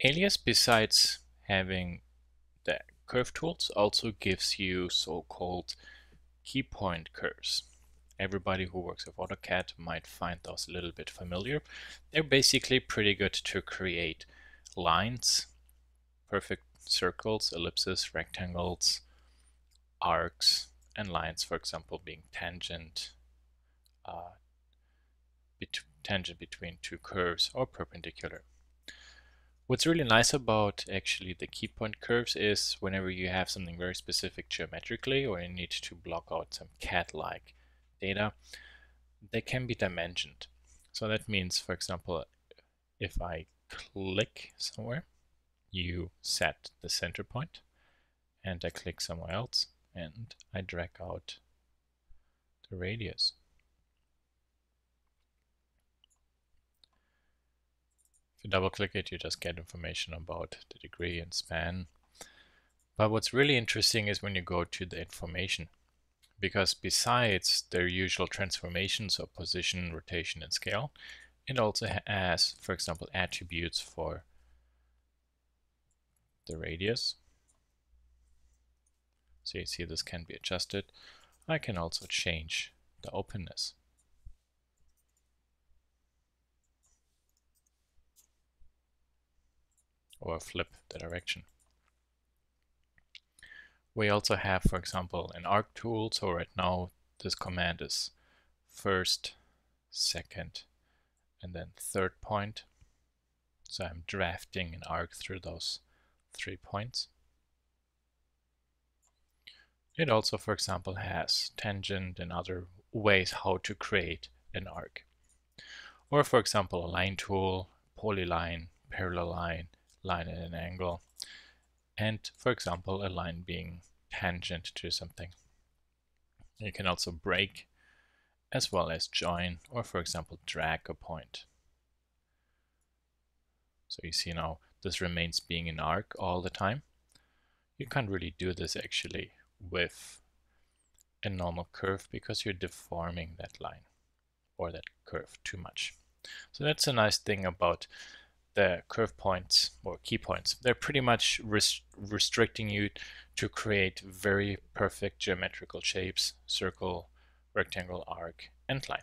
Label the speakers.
Speaker 1: Alias, besides having the curve tools, also gives you so-called keypoint curves. Everybody who works with AutoCAD might find those a little bit familiar. They're basically pretty good to create lines, perfect circles, ellipses, rectangles, arcs, and lines, for example, being tangent, tangent between two curves or perpendicular. What's really nice about actually the keypoint curves is whenever you have something very specific geometrically or you need to block out some CAD-like data, they can be dimensioned. So that means, for example, if I click somewhere, you set the center point, and I click somewhere else, and I drag out the radius. If you double click it, you just get information about the degree and span. But what's really interesting is when you go to the information, because besides their usual transformations of position, rotation, and scale, it also has, for example, attributes for the radius. So you see this can be adjusted. I can also change the openness. Or flip the direction. We also have, for example, an arc tool. So right now this command is first, second, and then third point. So I'm drafting an arc through those 3 points. It also, for example, has tangent and other ways how to create an arc. Or for example, a line tool, polyline, parallel line, line at an angle, and for example, a line being tangent to something. You can also break as well as join, or for example, drag a point. So you see now this remains being an arc all the time. You can't really do this actually with a normal curve because you're deforming that line or that curve too much. So that's a nice thing about the curve points or key points. They're pretty much restricting you to create very perfect geometrical shapes, circle, rectangle, arc, and line.